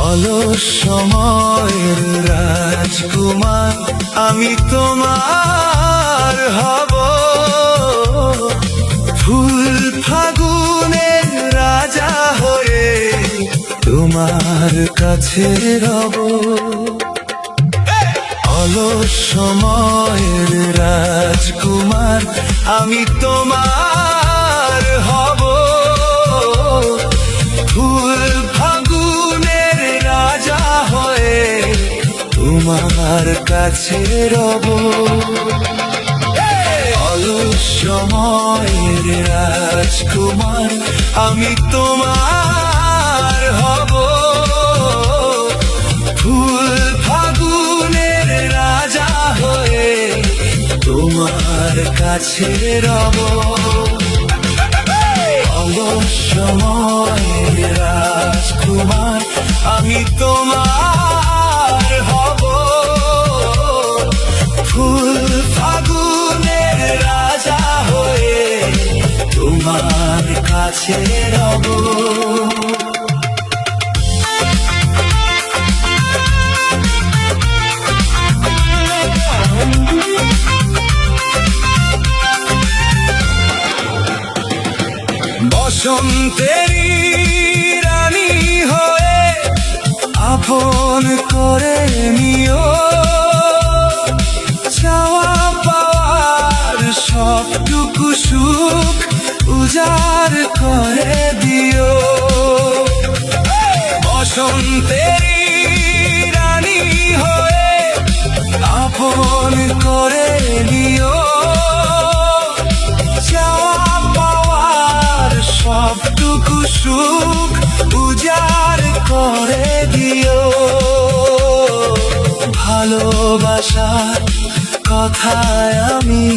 অলস সময়ের রাজকুমার আমি তোমার হব, ফুল ফাগুনের রাজা হয়ে তোমার কাছে রব। অলস সময়ের রাজকুমার আমি তোমার হব, ফুল ফাগুনের রাজা হয়ে তোমার কাছে রব। অলস সময়ের রাজকুমার আমি তোমার হব, ফুল ফাগুনের রাজা হয়ে তোমার কাছে রব। অলস সময়ের রাজকুমার আমি তোমার হব, ফুল ফাগুনের রাজা হয়ে তোমার কাছে রব। বসন্তেরই রানী হয়ে আপন করে নিও, চাওয়া পাওয়ার সবটুকু সুখ উজাড় করে দিও। বসন্তেরই রানী হয়ে আপন করে নিও, সবটুকু সুখ উজাড় করে দিও। ভালোবাসার কথায় আমি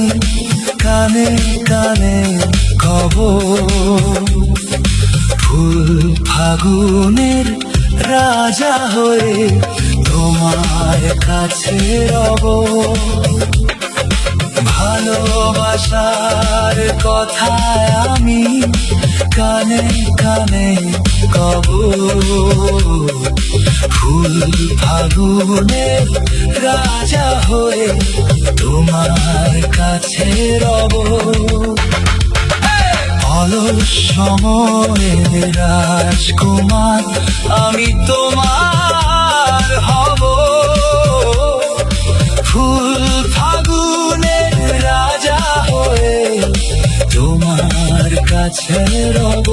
কানে কানে কব, ফুল ফাগুনের রাজা হয়ে তোমার কাছে রব। ভালোবাসার কথায় আমি কানে কানে কব, ফুল ফাগুনের রাজা হয়ে তোমার কাছে রব। অলস সময়ের রাজকুমার আমি তোমার হব, ফুল ফাগুনের রাজা হয়ে তোমার কাছে রব।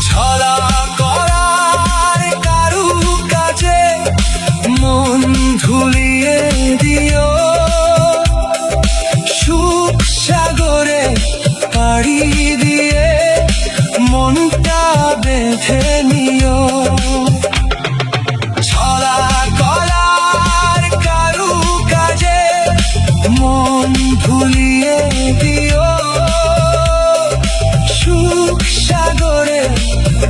ছলা করার কারুকাজে মন ধুলিয়ে দিও, সুখ সাগরে পাড়ি দিয়ে মনটা বেঁধে নিও। ছলা করার কারুকাজে মন ভুলিয়ে দিও, সুখ সাগরে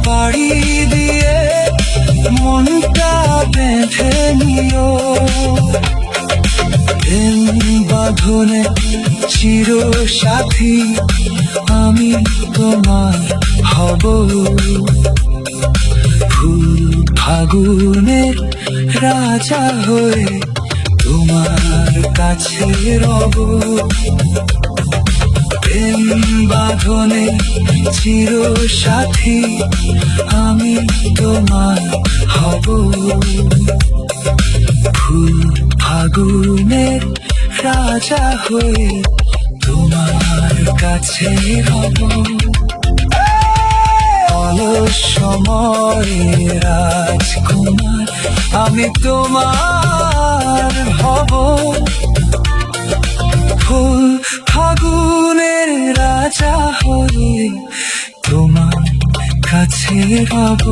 পাড়ি দিয়ে মনটা বেঁধে নিও। বাঁধনে চির সাথী আমি তোমার হব, ফুল ফাগুনের রাজা হয়ে তোমার কাছে রব। বাঁধনে চির সাথী আমি তোমার হব, ফুল ফাগুনের রাজা হয়ে তোমার কাছে রব। অলস সময়ের রাজকুমার আমি তোমার হব, ফাগুনের রাজা হয়ে তোমার কাছে রব।